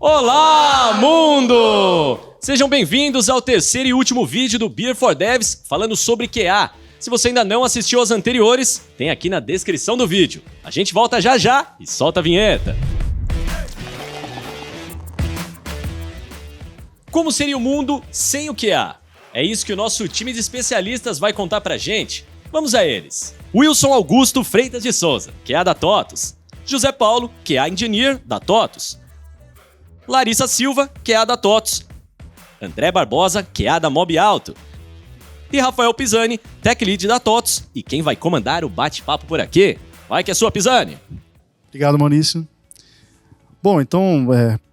Olá, mundo! Sejam bem-vindos ao terceiro e último vídeo do Beer for Devs falando sobre QA. Se você ainda não assistiu aos anteriores, tem aqui na descrição do vídeo. A gente volta já já e solta a vinheta. Como seria o mundo sem o QA? É isso que o nosso time de especialistas vai contar pra gente. Vamos a eles. Wilson Augusto Freitas de Souza, QA da TOTUS. José Paulo, QA Engineer da TOTUS. Larissa Silva, QA da TOTUS. André Barbosa, QA da Mob Alto. E Rafael Pisani, Tech Lead da TOTUS. E quem vai comandar o bate-papo por aqui? Vai que é sua, Pisani. Obrigado, Maurício. Bom, então,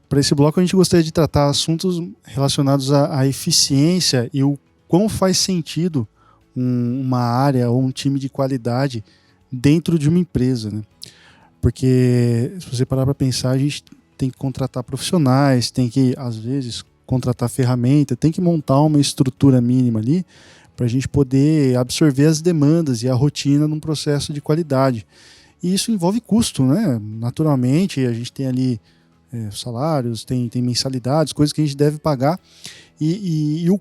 para esse bloco a gente gostaria de tratar assuntos relacionados à eficiência e o quão faz sentido uma área ou um time de qualidade dentro de uma empresa, né? Porque se você parar para pensar, a gente tem que contratar profissionais, tem que, às vezes, contratar ferramenta, tem que montar uma estrutura mínima ali para a gente poder absorver as demandas e a rotina num processo de qualidade. E isso envolve custo, né? Naturalmente, a gente tem ali salários, tem mensalidades, coisas que a gente deve pagar e o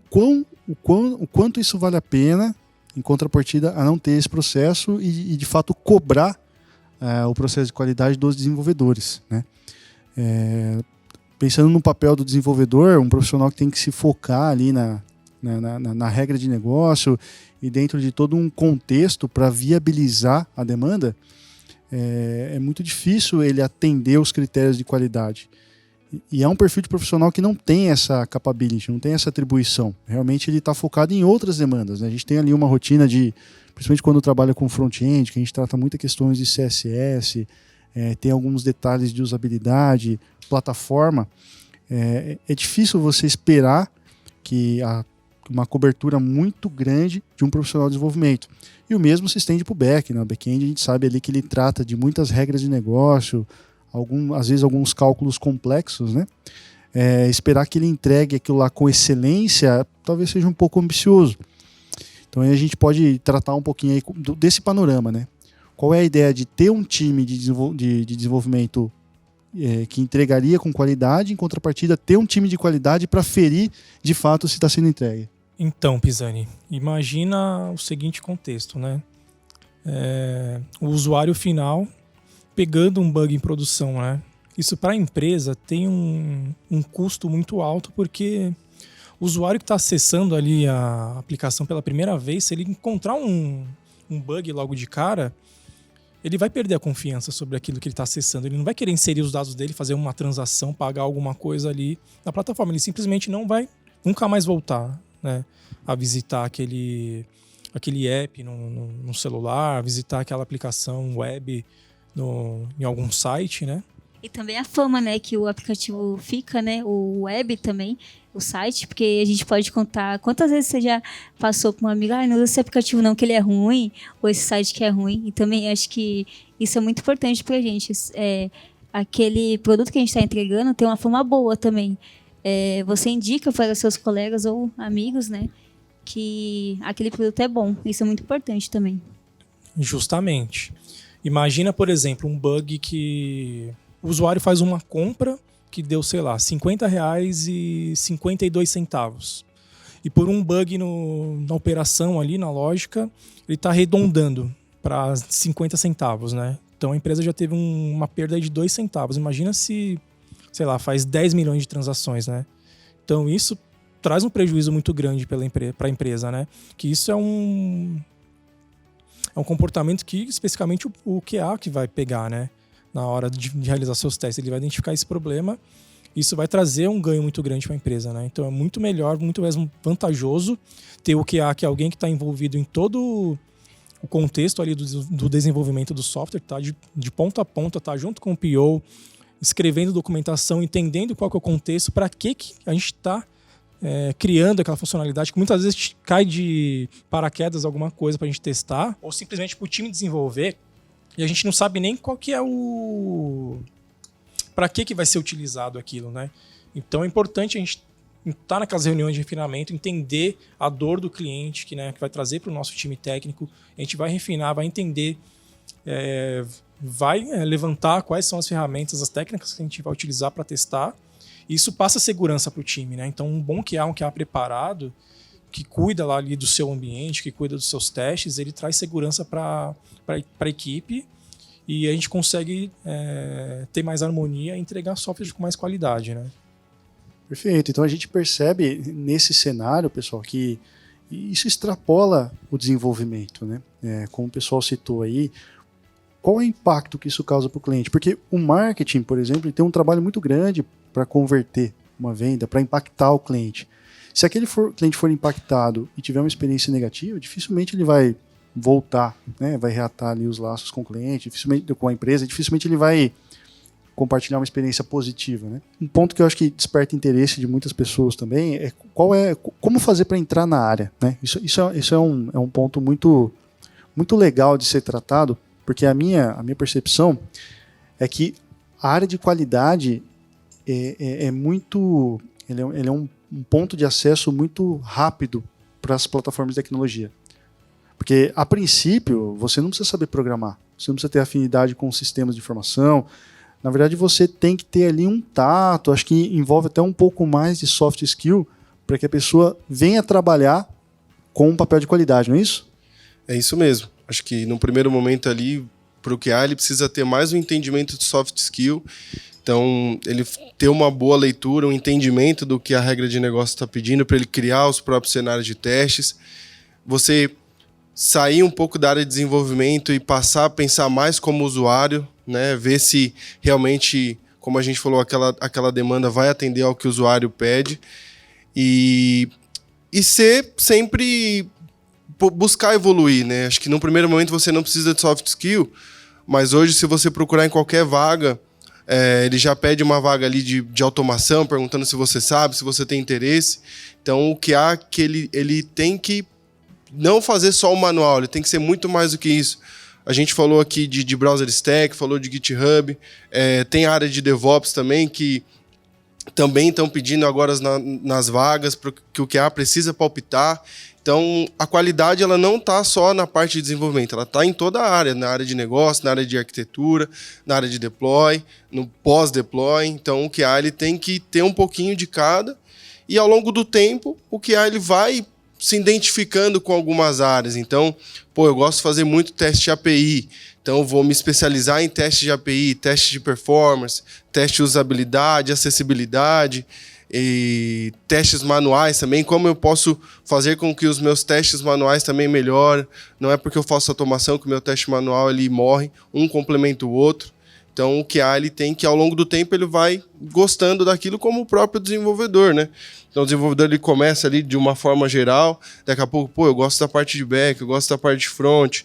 quanto isso vale a pena em contrapartida a não ter esse processo e de fato cobrar o processo de qualidade dos desenvolvedores, né? Pensando no papel do desenvolvedor, um profissional que tem que se focar ali na regra de negócio e dentro de todo um contexto para viabilizar a demanda, é muito difícil ele atender os critérios de qualidade. E é um perfil de profissional que não tem essa capability, não tem essa atribuição. Realmente ele está focado em outras demandas, né? A gente tem ali uma rotina principalmente quando trabalha com front-end, que a gente trata muitas questões de CSS, tem alguns detalhes de usabilidade, plataforma. É difícil você esperar que uma cobertura muito grande de um profissional de desenvolvimento. E o mesmo se estende para o back, né? O back-end a gente sabe ali que ele trata de muitas regras de negócio, às vezes alguns cálculos complexos, né? Esperar que ele entregue aquilo lá com excelência talvez seja um pouco ambicioso. Então aí a gente pode tratar um pouquinho aí desse panorama, né? Qual é a ideia de ter um time de desenvolvimento que entregaria com qualidade, em contrapartida ter um time de qualidade para ferir de fato se está sendo entregue? Então, Pisani, imagina o seguinte contexto, né? O usuário final pegando um bug em produção, né? Isso para a empresa tem um custo muito alto, porque o usuário que está acessando ali a aplicação pela primeira vez, se ele encontrar um bug logo de cara, ele vai perder a confiança sobre aquilo que ele está acessando. Ele não vai querer inserir os dados dele, fazer uma transação, pagar alguma coisa ali na plataforma. Ele simplesmente não vai nunca mais voltar, né, a visitar aquele app no celular, visitar aquela aplicação web em algum site, né? E também a fama, né, que o aplicativo fica, né, o web também, o site, porque a gente pode contar quantas vezes você já passou com um amigo, não usa esse aplicativo não, que ele é ruim, ou esse site que é ruim. E também acho que isso é muito importante pra gente. Aquele produto que a gente está entregando tem uma fama boa também. Você indica para seus colegas ou amigos, né, que aquele produto é bom. Isso é muito importante também. Justamente. Imagina, por exemplo, um bug que o usuário faz uma compra que deu, sei lá, R$50,52. E por um bug na operação ali, na lógica, ele está arredondando para 50 centavos, né? Então a empresa já teve uma perda de 2 centavos. Imagina se, sei lá, faz 10 milhões de transações, né? Então isso traz um prejuízo muito grande para a empresa, né? Que isso é um comportamento que especificamente o QA que vai pegar, né? Na hora de realizar seus testes, ele vai identificar esse problema. Isso vai trazer um ganho muito grande para a empresa, né? Então é muito melhor, muito mais vantajoso ter o QA, que é alguém que está envolvido em todo o contexto ali do desenvolvimento do software, tá? De ponta a ponta, tá? Junto com o PO, escrevendo documentação, entendendo qual que é o contexto, para que a gente está criando aquela funcionalidade que muitas vezes cai de paraquedas alguma coisa para a gente testar, ou simplesmente para o time desenvolver, e a gente não sabe nem qual que é para que vai ser utilizado aquilo, né? Então é importante a gente estar naquelas reuniões de refinamento, entender a dor do cliente, que vai trazer para o nosso time técnico, a gente vai refinar, vai entender, vai levantar quais são as ferramentas, as técnicas que a gente vai utilizar para testar, Isso passa segurança para o time, né? Então, um QA preparado, que cuida lá ali do seu ambiente, que cuida dos seus testes, ele traz segurança para a equipe e a gente consegue ter mais harmonia e entregar software com mais qualidade, né? Perfeito. Então a gente percebe nesse cenário, pessoal, que isso extrapola o desenvolvimento, né? Como o pessoal citou aí, qual é o impacto que isso causa para o cliente? Porque o marketing, por exemplo, ele tem um trabalho muito grande para converter uma venda, para impactar o cliente. Se aquele cliente for impactado e tiver uma experiência negativa, dificilmente ele vai voltar, né? Vai reatar ali os laços com o cliente, dificilmente com a empresa, dificilmente ele vai compartilhar uma experiência positiva, né? Um ponto que eu acho que desperta interesse de muitas pessoas também é como fazer para entrar na área, né? Isso é um ponto muito, muito legal de ser tratado, porque a minha percepção é que a área de qualidade é muito, ele é um ponto de acesso muito rápido para as plataformas de tecnologia. Porque, a princípio, você não precisa saber programar, você não precisa ter afinidade com sistemas de informação. Na verdade, você tem que ter ali um tato, acho que envolve até um pouco mais de soft skill para que a pessoa venha trabalhar com um papel de qualidade, não é isso? É isso mesmo. Acho que no primeiro momento ali, para o QA, ele precisa ter mais um entendimento de soft skill. Então, ele ter uma boa leitura, um entendimento do que a regra de negócio está pedindo para ele criar os próprios cenários de testes. Você sair um pouco da área de desenvolvimento e passar a pensar mais como usuário, né? Ver se realmente, como a gente falou, aquela demanda vai atender ao que o usuário pede e ser sempre buscar evoluir, né? Acho que no primeiro momento você não precisa de soft skill, mas hoje se você procurar em qualquer vaga, ele já pede uma vaga ali de automação, perguntando se você sabe, se você tem interesse. Então o QA que ele tem que não fazer só o manual, ele tem que ser muito mais do que isso. A gente falou aqui de browser stack, falou de GitHub, tem a área de DevOps também, que também estão pedindo agora nas vagas que o QA precisa palpitar. Então, a qualidade ela não está só na parte de desenvolvimento, ela está em toda a área, na área de negócio, na área de arquitetura, na área de deploy, no pós-deploy. Então, o QA ele tem que ter um pouquinho de cada, e ao longo do tempo, o QA ele vai se identificando com algumas áreas. Então, eu gosto de fazer muito teste de API, então eu vou me especializar em teste de API, teste de performance, teste de usabilidade, acessibilidade, e testes manuais também, como eu posso fazer com que os meus testes manuais também melhorem. Não é porque eu faço automação que o meu teste manual ele morre, um complementa o outro. Então o QA ele tem que, ao longo do tempo, ele vai gostando daquilo como o próprio desenvolvedor, né? Então o desenvolvedor ele começa ali de uma forma geral, daqui a pouco, eu gosto da parte de back, eu gosto da parte de front,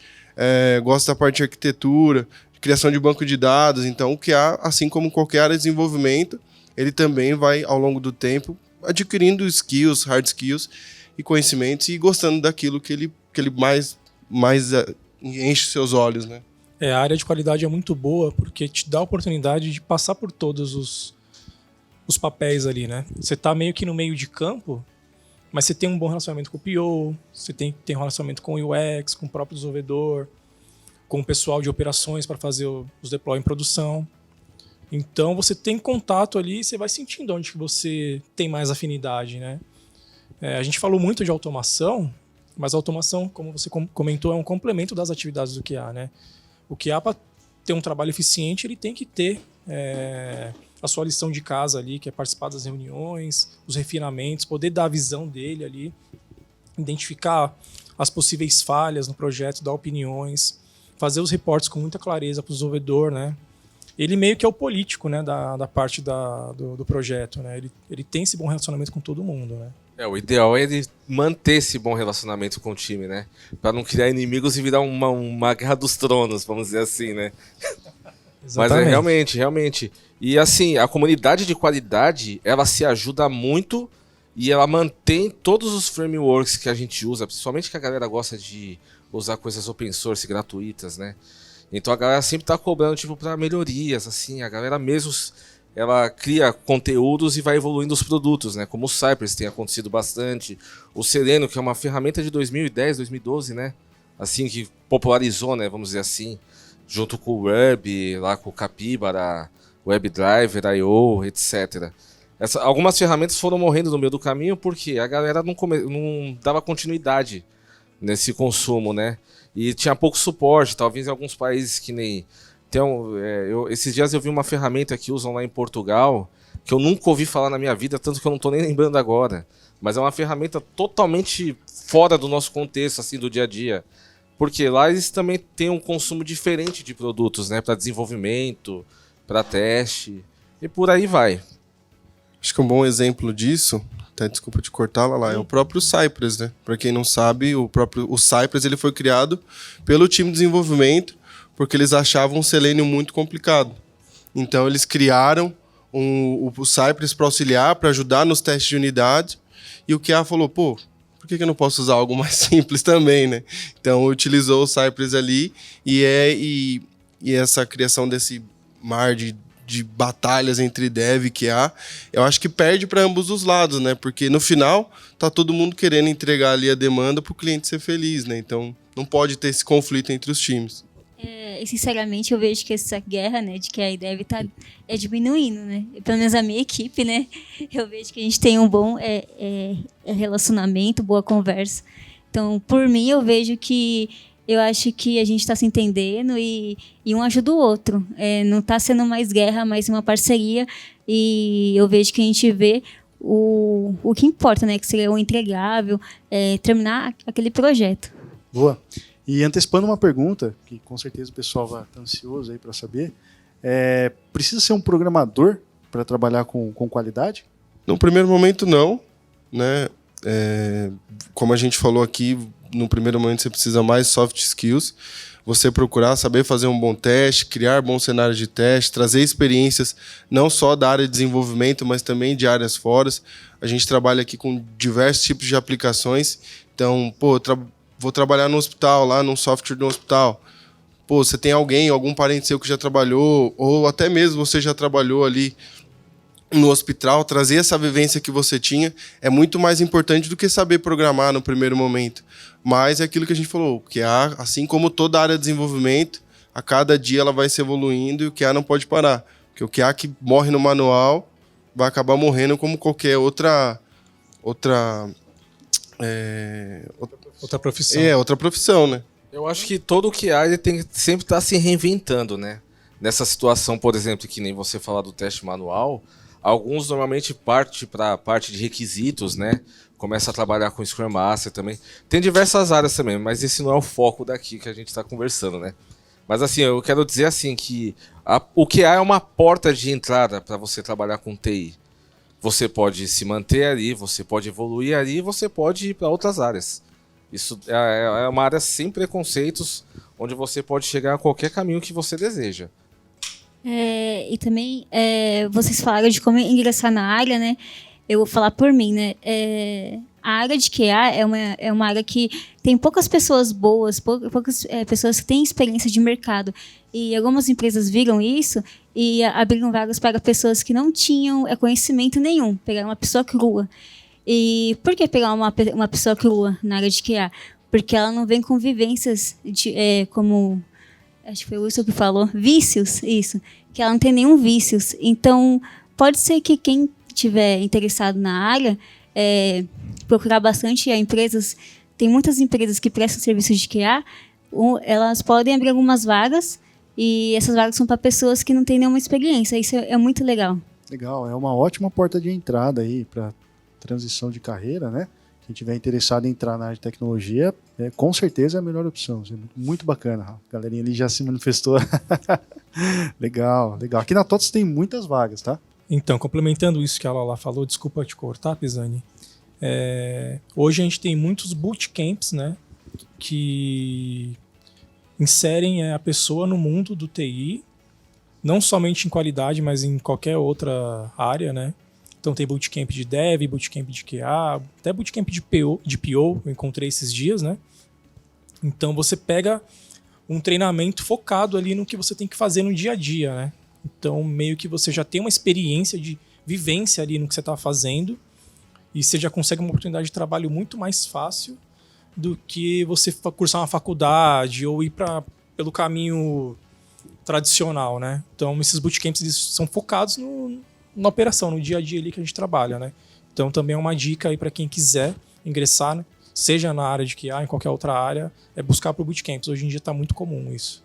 gosto da parte de arquitetura, de criação de banco de dados. Então o QA, assim como qualquer área de desenvolvimento, ele também vai, ao longo do tempo, adquirindo skills, hard skills e conhecimentos e gostando daquilo que ele mais enche seus olhos, né? A área de qualidade é muito boa porque te dá a oportunidade de passar por todos os papéis ali, né? Você tá meio que no meio de campo, mas você tem um bom relacionamento com o PO, você tem um relacionamento com o UX, com o próprio desenvolvedor, com o pessoal de operações para fazer os deploy em produção. Então você tem contato ali e você vai sentindo onde que você tem mais afinidade, né? A gente falou muito de automação, mas a automação, como você comentou, é um complemento das atividades do QA, né? O QA, para ter um trabalho eficiente, ele tem que ter a sua lição de casa ali, que é participar das reuniões, os refinamentos, poder dar a visão dele ali, identificar as possíveis falhas no projeto, dar opiniões, fazer os reportes com muita clareza para o desenvolvedor, né? Ele meio que é o político, né, da parte do projeto, né? Ele tem esse bom relacionamento com todo mundo, né? O ideal é ele manter esse bom relacionamento com o time, né? Pra não criar inimigos e virar uma guerra dos tronos, vamos dizer assim, né? Exatamente. Mas realmente. E assim, a comunidade de qualidade, ela se ajuda muito e ela mantém todos os frameworks que a gente usa, principalmente que a galera gosta de usar coisas open source gratuitas, né? Então a galera sempre tá cobrando tipo para melhorias, assim, a galera mesmo ela cria conteúdos e vai evoluindo os produtos, né? Como o Cypress tem acontecido bastante, o Sereno, que é uma ferramenta de 2010, 2012, né? Assim, que popularizou, né? Vamos dizer assim, junto com o Web, lá com o Capybara, WebDriver, I.O., etc. Algumas ferramentas foram morrendo no meio do caminho porque a galera não dava continuidade nesse consumo, né? E tinha pouco suporte, talvez em alguns países que nem... esses dias eu vi uma ferramenta que usam lá em Portugal, que eu nunca ouvi falar na minha vida, tanto que eu não estou nem lembrando agora. Mas é uma ferramenta totalmente fora do nosso contexto, assim, do dia a dia. Porque lá eles também têm um consumo diferente de produtos, né? Para desenvolvimento, para teste, e por aí vai. Acho que um bom exemplo disso, até desculpa te cortar, lá é o próprio Cypress, né? Para quem não sabe, o Cypress ele foi criado pelo time de desenvolvimento porque eles achavam o Selenium muito complicado. Então eles criaram o Cypress para auxiliar, para ajudar nos testes de unidade, e o QA falou, por que eu não posso usar algo mais simples também, né? Então utilizou o Cypress ali e essa criação desse mar de batalhas entre dev e QA, eu acho que perde para ambos os lados, né? Porque no final tá todo mundo querendo entregar ali a demanda para o cliente ser feliz, né? Então não pode ter esse conflito entre os times. E sinceramente eu vejo que essa guerra, né, de QA e dev é diminuindo, né? Pelo menos a minha equipe, né? Eu vejo que a gente tem um bom relacionamento, boa conversa. Então, por mim, eu acho que a gente está se entendendo e um ajuda o outro. Não está sendo mais guerra, mas uma parceria. E eu vejo que a gente vê o que importa, né? Que seria o entregável, terminar aquele projeto. Boa. E antecipando uma pergunta, que com certeza o pessoal vai estar ansioso aí para saber, precisa ser um programador para trabalhar com qualidade? No primeiro momento, não, né? Como a gente falou aqui, no primeiro momento você precisa mais soft skills, você procurar saber fazer um bom teste, criar bons cenários de teste, trazer experiências não só da área de desenvolvimento, mas também de áreas fora. A gente trabalha aqui com diversos tipos de aplicações, então, vou trabalhar no hospital, lá num software do hospital. Você tem algum parente seu que já trabalhou, ou até mesmo você já trabalhou ali no hospital, trazer essa vivência que você tinha é muito mais importante do que saber programar no primeiro momento. Mas é aquilo que a gente falou, que assim como toda área de desenvolvimento, a cada dia ela vai se evoluindo e o QA não pode parar. Porque o QA que morre no manual vai acabar morrendo como qualquer outra profissão. Outra profissão, né? Eu acho que todo o QA ele tem que sempre estar se reinventando, né? Nessa situação, por exemplo, que nem você falar do teste manual, alguns normalmente partem para a parte de requisitos, né? Começa a trabalhar com Scrum Master também. Tem diversas áreas também, mas esse não é o foco daqui que a gente está conversando, né? Mas assim, eu quero dizer assim que o QA é uma porta de entrada para você trabalhar com TI. Você pode se manter ali, você pode evoluir ali, você pode ir para outras áreas. Isso é uma área sem preconceitos, onde você pode chegar a qualquer caminho que você deseja. E também, vocês falaram de como ingressar na área, né? Eu vou falar por mim, né? A área de QA é uma área que tem poucas pessoas boas, poucas pessoas que têm experiência de mercado. E algumas empresas viram isso e abriram vagas para pessoas que não tinham conhecimento nenhum, pegaram uma pessoa crua. E por que pegar uma pessoa crua na área de QA? Porque ela não vem com vivências como... Acho que foi o Wilson que falou. Vícios, isso. Que ela não tem nenhum vícios. Então, pode ser que quem estiver interessado na área, procurar bastante empresas. Tem muitas empresas que prestam serviços de QA. Elas podem abrir algumas vagas. E essas vagas são para pessoas que não têm nenhuma experiência. Isso é muito legal. Legal. É uma ótima porta de entrada aí para transição de carreira, né? Quem tiver interessado em entrar na área de tecnologia, com certeza é a melhor opção. Muito bacana. A galerinha ali já se manifestou. Legal, legal. Aqui na TOTOS tem muitas vagas, tá? Então, complementando isso que a Lala falou, desculpa te cortar, Pisani. Hoje a gente tem muitos bootcamps, né? Que inserem a pessoa no mundo do TI, não somente em qualidade, mas em qualquer outra área, né? Então tem bootcamp de Dev, bootcamp de QA, até bootcamp de PO, eu encontrei esses dias, né? Então você pega um treinamento focado ali no que você tem que fazer no dia a dia, né? Então meio que você já tem uma experiência de vivência ali no que você está fazendo e você já consegue uma oportunidade de trabalho muito mais fácil do que você cursar uma faculdade ou ir pelo caminho tradicional, né? Então esses bootcamps eles são focados na operação, no dia a dia ali que a gente trabalha, né? Então também é uma dica aí para quem quiser ingressar, né? Seja na área de QA, em qualquer outra área, é buscar para o Bootcamps. Hoje em dia está muito comum isso.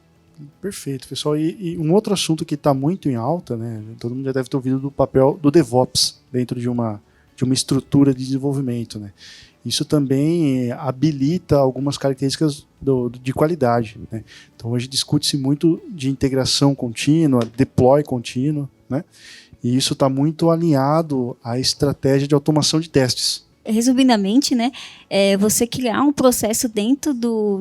Perfeito, pessoal. E um outro assunto que está muito em alta, né? Todo mundo já deve ter ouvido do papel do DevOps dentro de uma estrutura de desenvolvimento, né? Isso também habilita algumas características de qualidade, né? Então hoje discute-se muito de integração contínua, deploy contínuo, né? E isso está muito alinhado à estratégia de automação de testes. Resumidamente, né, você criar um processo dentro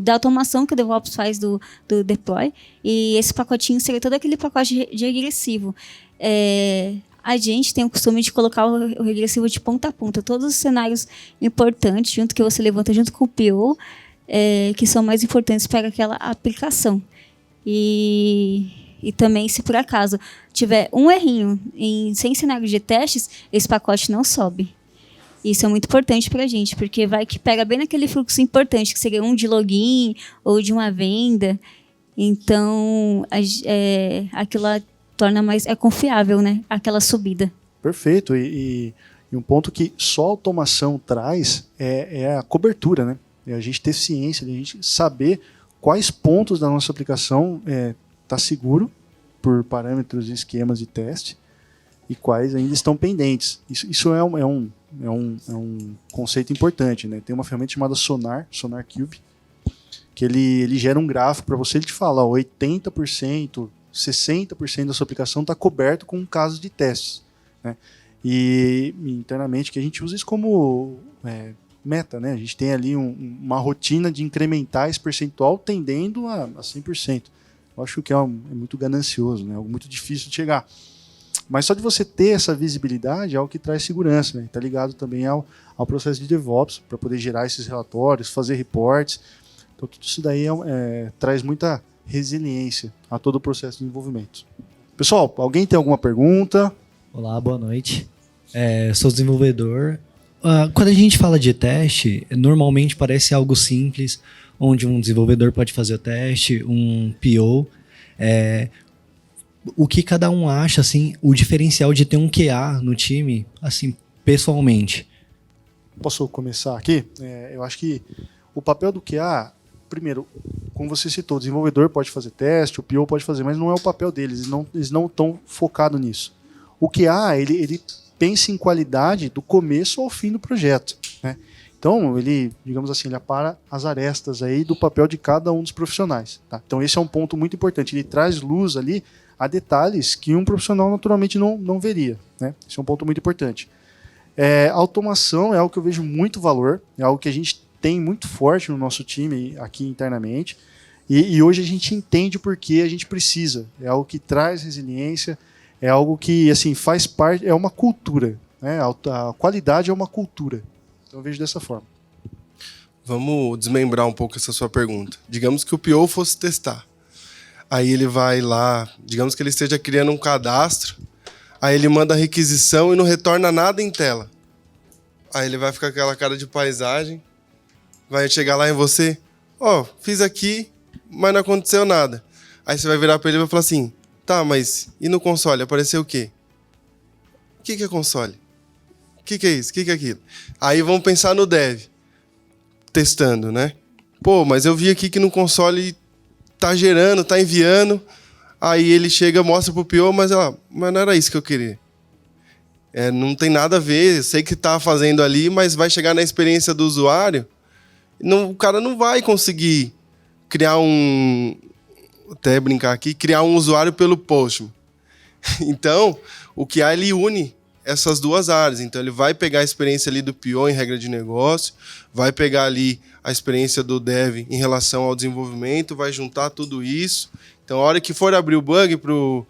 da automação que o DevOps faz do deploy, e esse pacotinho seria todo aquele pacote de regressivo. A gente tem o costume de colocar o regressivo de ponta a ponta, todos os cenários importantes, junto que você levanta junto com o PO, que são mais importantes para aquela aplicação. E também, se por acaso tiver um errinho sem cenário de testes, esse pacote não sobe. Isso é muito importante para a gente, porque vai que pega bem naquele fluxo importante, que seria um de login ou de uma venda. Então, aquilo lá torna mais confiável, né? Aquela subida. Perfeito. E um ponto que só a automação traz é a cobertura, né? É a gente ter ciência, a gente saber quais pontos da nossa aplicação está seguro por parâmetros e esquemas de teste e quais ainda estão pendentes. Isso é um conceito importante, né? Tem uma ferramenta chamada Sonar Cube, que ele gera um gráfico para você, ele te fala 80%, 60% da sua aplicação está coberto com casos de testes, né? E internamente que a gente usa isso como meta, né? A gente tem ali uma rotina de incrementar esse percentual tendendo a 100%. Eu acho que é muito ganancioso, né? Algo muito difícil de chegar. Mas só de você ter essa visibilidade é algo que traz segurança, né? Está ligado também ao processo de DevOps, para poder gerar esses relatórios, fazer reports. Então tudo isso daí traz muita resiliência a todo o processo de desenvolvimento. Pessoal, alguém tem alguma pergunta? Olá, boa noite. Sou desenvolvedor. Quando a gente fala de teste, normalmente parece algo simples, onde um desenvolvedor pode fazer o teste, um PO. O que cada um acha, assim, o diferencial de ter um QA no time, assim, pessoalmente? Posso começar aqui? Eu acho que o papel do QA, primeiro, como você citou, o desenvolvedor pode fazer teste, o PO pode fazer, mas não é o papel deles, eles não estão focados nisso. O QA, ele pensa em qualidade do começo ao fim do projeto, né? Então, ele, digamos assim, ele apara as arestas aí do papel de cada um dos profissionais, tá? Então, esse é um ponto muito importante. Ele traz luz ali a detalhes que um profissional naturalmente não veria, né? Esse é um ponto muito importante. A automação é algo que eu vejo muito valor, é algo que a gente tem muito forte no nosso time aqui internamente, e hoje a gente entende por que a gente precisa. É algo que traz resiliência, é algo que assim, faz parte, é uma cultura, né? A qualidade é uma cultura. Então eu vejo dessa forma. Vamos desmembrar um pouco essa sua pergunta. Digamos que o PO fosse testar. Aí ele vai lá, digamos que ele esteja criando um cadastro, aí ele manda a requisição e não retorna nada em tela. Aí ele vai ficar com aquela cara de paisagem, vai chegar lá em você, fiz aqui, mas não aconteceu nada. Aí você vai virar para ele e vai falar assim, tá, mas e no console, apareceu o quê? O que é console? O que é isso? O que é aquilo? Aí vamos pensar no dev, testando, né? Pô, mas eu vi aqui que no console tá gerando, tá enviando, aí ele chega, mostra pro PO, mas não era isso que eu queria. Não tem nada a ver, eu sei que tá fazendo ali, mas vai chegar na experiência do usuário, o cara não vai conseguir criar até brincar aqui, criar um usuário pelo Postman. Então, o QA, ele une essas duas áreas. Então, ele vai pegar a experiência ali do PO em regra de negócio, vai pegar ali a experiência do dev em relação ao desenvolvimento, vai juntar tudo isso. Então, a hora que for abrir o bug pro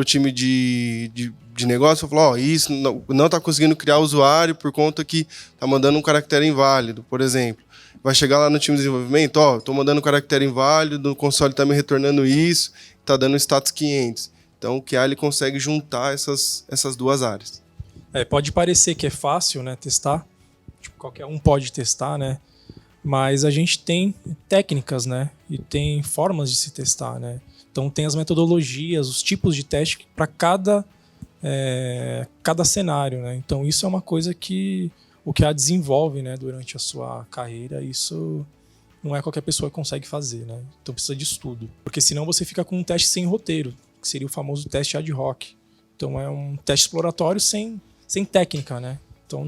time de negócio, vai falar, isso não está conseguindo criar usuário por conta que está mandando um caractere inválido, por exemplo. Vai chegar lá no time de desenvolvimento, estou mandando um caractere inválido, o console está me retornando isso, está dando status 500. Então, o QA ele consegue juntar essas duas áreas. Pode parecer que é fácil, né, testar, tipo, qualquer um pode testar, né, mas a gente tem técnicas, né, e tem formas de se testar, né. Então tem as metodologias, os tipos de teste para cada cada cenário, né? Então isso é uma coisa que o QA desenvolve, né, durante a sua carreira. Isso não é qualquer pessoa que consegue fazer, né? Então precisa de estudo, porque senão você fica com um teste sem roteiro, que seria o famoso teste ad hoc. Então é um teste exploratório sem técnica, né? Então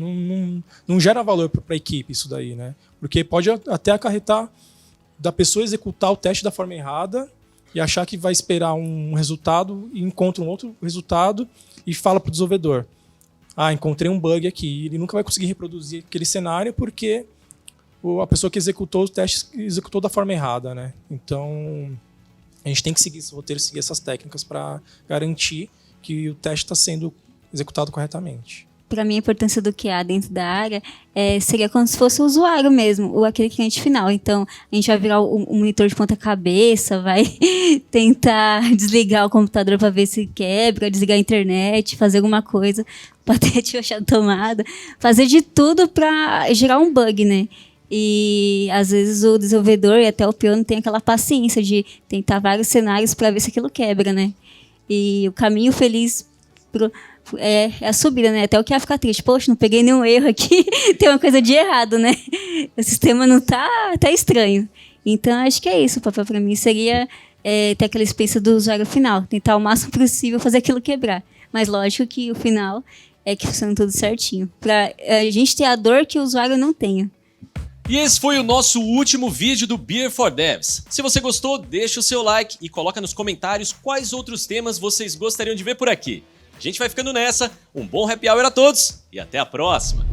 não gera valor para a equipe isso daí, né? Porque pode até acarretar da pessoa executar o teste da forma errada e achar que vai esperar um resultado e encontra um outro resultado e fala para o desenvolvedor: encontrei um bug aqui. Ele nunca vai conseguir reproduzir aquele cenário porque a pessoa que executou o teste executou da forma errada, né? Então a gente tem que seguir esse roteiro, seguir essas técnicas para garantir que o teste está sendo executado corretamente. Para mim, a importância do QA dentro da área seria como se fosse o usuário mesmo, ou aquele cliente final. Então, a gente vai virar o monitor de ponta cabeça, vai tentar desligar o computador para ver se quebra, desligar a internet, fazer alguma coisa para ter fechado a tomada, fazer de tudo para gerar um bug, né? E às vezes o desenvolvedor e até o PO não tem aquela paciência de tentar vários cenários para ver se aquilo quebra, né? E o caminho feliz é a subida, né? Até o que ia ficar triste. Poxa, não peguei nenhum erro aqui, tem uma coisa de errado, né? O sistema não tá estranho. Então, acho que é isso. O papel para mim seria ter aquela experiência do usuário final, tentar o máximo possível fazer aquilo quebrar. Mas lógico que o final é que funciona tudo certinho, para a gente ter a dor que o usuário não tenha. E esse foi o nosso último vídeo do Beer for Devs. Se você gostou, deixa o seu like e coloca nos comentários quais outros temas vocês gostariam de ver por aqui. A gente vai ficando nessa, um bom happy hour a todos e até a próxima!